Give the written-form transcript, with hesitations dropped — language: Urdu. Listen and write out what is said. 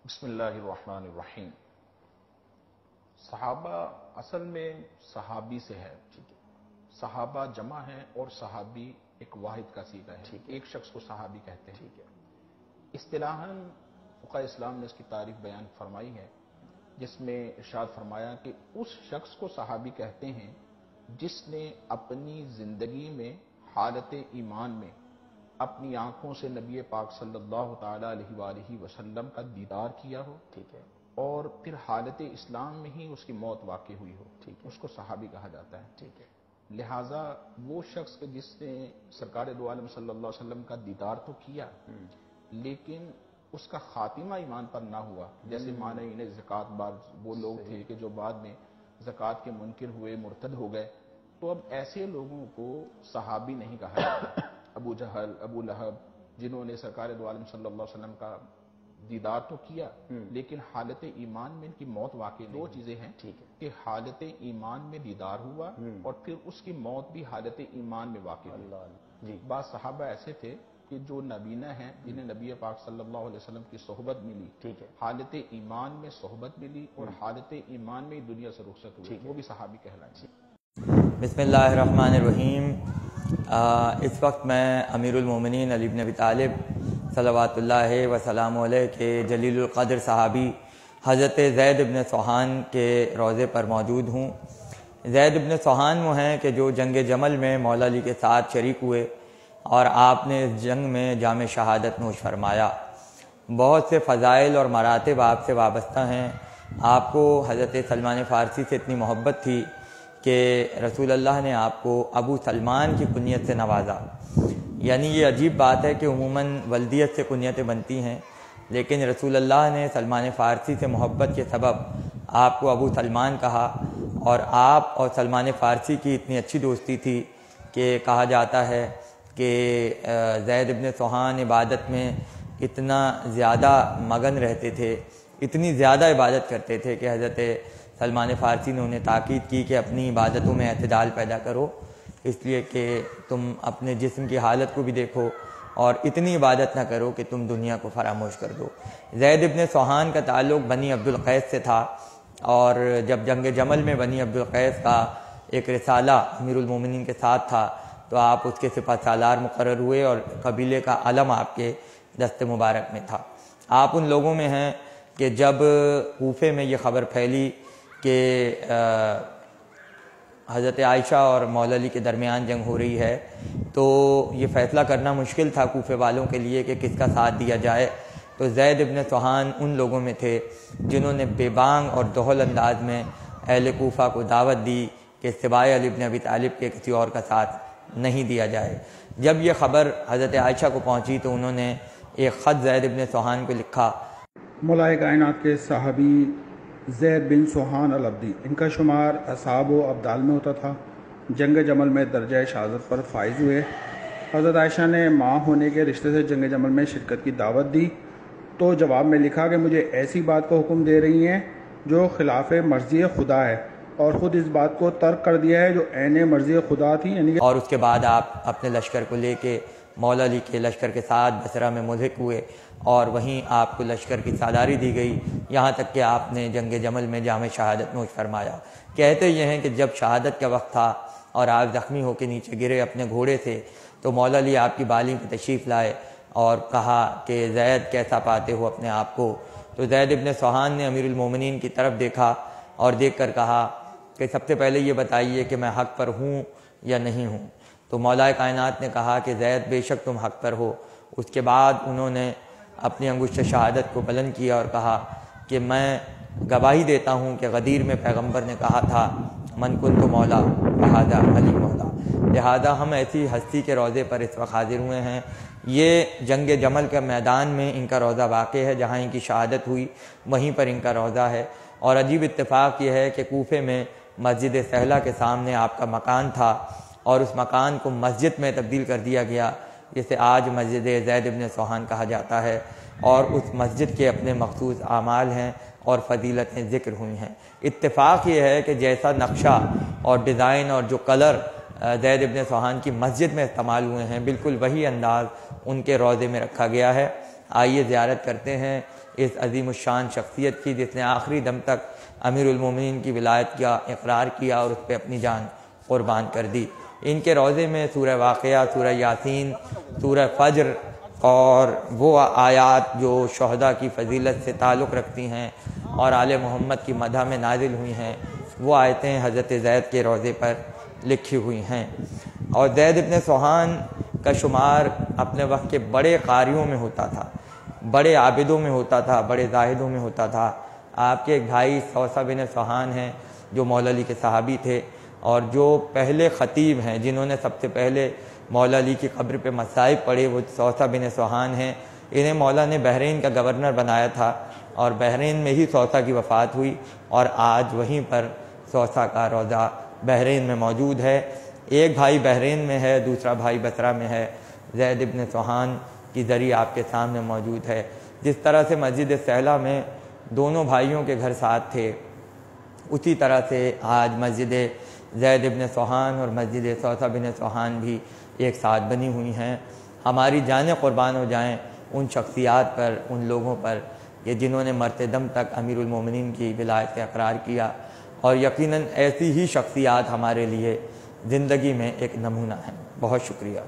بسم اللہ الرحمن الرحیم۔ صحابہ اصل میں صحابی سے ہے، صحابہ جمع ہیں اور صحابی ایک واحد کا صیغہ ہے، ایک شخص کو صحابی کہتے ہیں۔ اصطلاحاً فقہ اسلام نے اس کی تعریف بیان فرمائی ہے، جس میں ارشاد فرمایا کہ اس شخص کو صحابی کہتے ہیں جس نے اپنی زندگی میں حالت ایمان میں اپنی آنکھوں سے نبی پاک صلی اللہ تعالی علیہ وآلہ وسلم کا دیدار کیا ہو، اور پھر حالت اسلام میں ہی اس کی موت واقع ہوئی ہو، اس کو صحابی کہا جاتا ہے۔ لہٰذا وہ شخص کہ جس نے سرکار دو عالم صلی اللہ علیہ وسلم کا دیدار تو کیا لیکن اس کا خاتمہ ایمان پر نہ ہوا، جیسے مانعین زکوٰۃ بعض وہ لوگ تھے کہ جو بعد میں زکوٰۃ کے منکر ہوئے، مرتد ہو گئے، تو اب ایسے لوگوں کو صحابی نہیں کہا جاتا۔ ابو جہل، ابو لہب، جنہوں نے سرکار دو عالم صلی اللہ علیہ وسلم کا دیدار تو کیا لیکن حالت ایمان میں ان کی موت واقع، دو چیزیں ہیں کہ حالت ایمان میں دیدار ہوا اور پھر اس کی موت بھی حالت ایمان میں واقع ہوئی۔ بعض صحابہ ایسے تھے کہ جو نبینا ہیں، جنہیں نبی پاک صلی اللہ علیہ وسلم کی صحبت ملی، حالت ایمان میں صحبت ملی اور حالت ایمان میں دنیا سے رخصت ہوئی، وہ بھی صحابی کہلائیں۔ بسم اللہ الرحمن الرحیم۔ اس وقت میں امیر المومنین علی بن ابی طالب صلوات اللہ وسلام علیہ کے جلیل القدر صحابی حضرت زید بن سوحان کے روضے پر موجود ہوں۔ زید بن سوحان وہ ہیں کہ جو جنگ جمل میں مولا علی کے ساتھ شریک ہوئے اور آپ نے اس جنگ میں جام شہادت نوش فرمایا۔ بہت سے فضائل اور مراتب آپ سے وابستہ ہیں۔ آپ کو حضرت سلمان فارسی سے اتنی محبت تھی کہ رسول اللہ نے آپ کو ابو سلمان کی کنیت سے نوازا۔ یعنی یہ عجیب بات ہے کہ عموماً ولدیت سے کنیتیں بنتی ہیں، لیکن رسول اللہ نے سلمان فارسی سے محبت کے سبب آپ کو ابو سلمان کہا، اور آپ اور سلمان فارسی کی اتنی اچھی دوستی تھی کہ کہا جاتا ہے کہ زید بن سوحان عبادت میں اتنا زیادہ مگن رہتے تھے، اتنی زیادہ عبادت کرتے تھے کہ حضرت سلمان فارسی نے انہیں تاکید کی کہ اپنی عبادتوں میں اعتدال پیدا کرو، اس لیے کہ تم اپنے جسم کی حالت کو بھی دیکھو اور اتنی عبادت نہ کرو کہ تم دنیا کو فراموش کر دو۔ زید بن سوحان کا تعلق بنی عبد القیس سے تھا، اور جب جنگ جمل میں بنی عبد القیس کا ایک رسالہ امیر المومنین کے ساتھ تھا تو آپ اس کے سپہ سالار مقرر ہوئے اور قبیلے کا علم آپ کے دست مبارک میں تھا۔ آپ ان لوگوں میں ہیں کہ جب کوفے میں یہ خبر پھیلی کہ حضرت عائشہ اور مولا علی کے درمیان جنگ ہو رہی ہے تو یہ فیصلہ کرنا مشکل تھا کوفے والوں کے لیے کہ کس کا ساتھ دیا جائے، تو زید بن سوحان ان لوگوں میں تھے جنہوں نے بے بانگ اور دہل انداز میں اہل کوفہ کو دعوت دی کہ سوائے علی بن ابی طالب کے کسی اور کا ساتھ نہیں دیا جائے۔ جب یہ خبر حضرت عائشہ کو پہنچی تو انہوں نے ایک خط زید بن سوحان کو لکھا۔ مولا کائنات کے صحابی زید بن سوحان العبدی، ان کا شمار اصحاب و ابدال میں ہوتا تھا، جنگ جمل میں درجہ شہادت پر فائز ہوئے۔ حضرت عائشہ نے ماں ہونے کے رشتے سے جنگ جمل میں شرکت کی دعوت دی تو جواب میں لکھا کہ مجھے ایسی بات کو حکم دے رہی ہیں جو خلاف مرضی خدا ہے، اور خود اس بات کو ترک کر دیا ہے جو عین مرضی خدا تھی، یعنی اور اس کے بعد آپ اپنے لشکر کو لے کے مولا علی کے لشکر کے ساتھ بصرہ میں ملحق ہوئے، اور وہیں آپ کو لشکر کی سالاری دی گئی، یہاں تک کہ آپ نے جنگ جمل میں جام شہادت نوش فرمایا۔ کہتے یہ ہیں کہ جب شہادت کا وقت تھا اور آپ زخمی ہو کے نیچے گرے اپنے گھوڑے سے تو مولا علی آپ کی بالی پہ تشریف لائے اور کہا کہ زید کیسا پاتے ہو اپنے آپ کو؟ تو زید بن سوحان نے امیر المومنین کی طرف دیکھا اور دیکھ کر کہا کہ سب سے پہلے یہ بتائیے کہ میں حق پر ہوں یا نہیں ہوں؟ تو مولا کائنات نے کہا کہ زید بے شک تم حق پر ہو۔ اس کے بعد انہوں نے اپنی انگشت شہادت کو بلند کیا اور کہا کہ میں گواہی دیتا ہوں کہ غدیر میں پیغمبر نے کہا تھا من کنت مولا فہذا علی مولا۔ لہذا ہم ایسی ہستی کے روضے پر اس وقت حاضر ہوئے ہیں۔ یہ جنگ جمل کے میدان میں ان کا روضہ واقع ہے، جہاں ان کی شہادت ہوئی وہیں پر ان کا روضہ ہے۔ اور عجیب اتفاق یہ ہے کہ کوفے میں مسجد سہلہ کے سامنے آپ کا مکان تھا اور اس مکان کو مسجد میں تبدیل کر دیا گیا، جسے آج مسجد زید بن سوحان کہا جاتا ہے، اور اس مسجد کے اپنے مخصوص اعمال ہیں اور فضیلتیں ذکر ہوئی ہیں۔ اتفاق یہ ہے کہ جیسا نقشہ اور ڈیزائن اور جو کلر زید بن سوحان کی مسجد میں استعمال ہوئے ہیں بالکل وہی انداز ان کے روضے میں رکھا گیا ہے۔ آئیے زیارت کرتے ہیں اس عظیم الشان شخصیت کی جس نے آخری دم تک امیر المومنین کی ولایت کا اقرار کیا اور اس پہ اپنی جان قربان کر دی۔ ان کے روضے میں سورہ واقعہ، سورہ یاسین، سورہ فجر اور وہ آیات جو شہداء کی فضیلت سے تعلق رکھتی ہیں اور آل محمد کی مدح میں نازل ہوئی ہیں، وہ آیتیں حضرت زید کے روضے پر لکھی ہوئی ہیں۔ اور زید ابن سوحان کا شمار اپنے وقت کے بڑے قاریوں میں ہوتا تھا، بڑے عابدوں میں ہوتا تھا، بڑے زاہدوں میں ہوتا تھا۔ آپ کے ایک بھائی صوصہ بن سوحان ہیں جو مولا علی کے صحابی تھے، اور جو پہلے خطیب ہیں جنہوں نے سب سے پہلے مولا علی کی قبر پہ مصائب پڑھے وہ صوصہ بن سوحان ہیں۔ انہیں مولا نے بحرین کا گورنر بنایا تھا اور بحرین میں ہی صوصہ کی وفات ہوئی، اور آج وہیں پر صوصہ کا روضہ بحرین میں موجود ہے۔ ایک بھائی بحرین میں ہے، دوسرا بھائی بصرہ میں ہے۔ زید ابن سوحان کی ذریعہ آپ کے سامنے موجود ہے۔ جس طرح سے مسجد سہلہ میں دونوں بھائیوں کے گھر ساتھ تھے، اسی طرح سے آج مسجد زید ابن سوحان اور مسجد صوصہ بن سوحان بھی ایک ساتھ بنی ہوئی ہیں۔ ہماری جانیں قربان ہو جائیں ان شخصیات پر، ان لوگوں پر کہ جنہوں نے مرتے دم تک امیر المومنین کی ولایت سے اقرار کیا، اور یقیناً ایسی ہی شخصیات ہمارے لیے زندگی میں ایک نمونہ ہیں۔ بہت شکریہ۔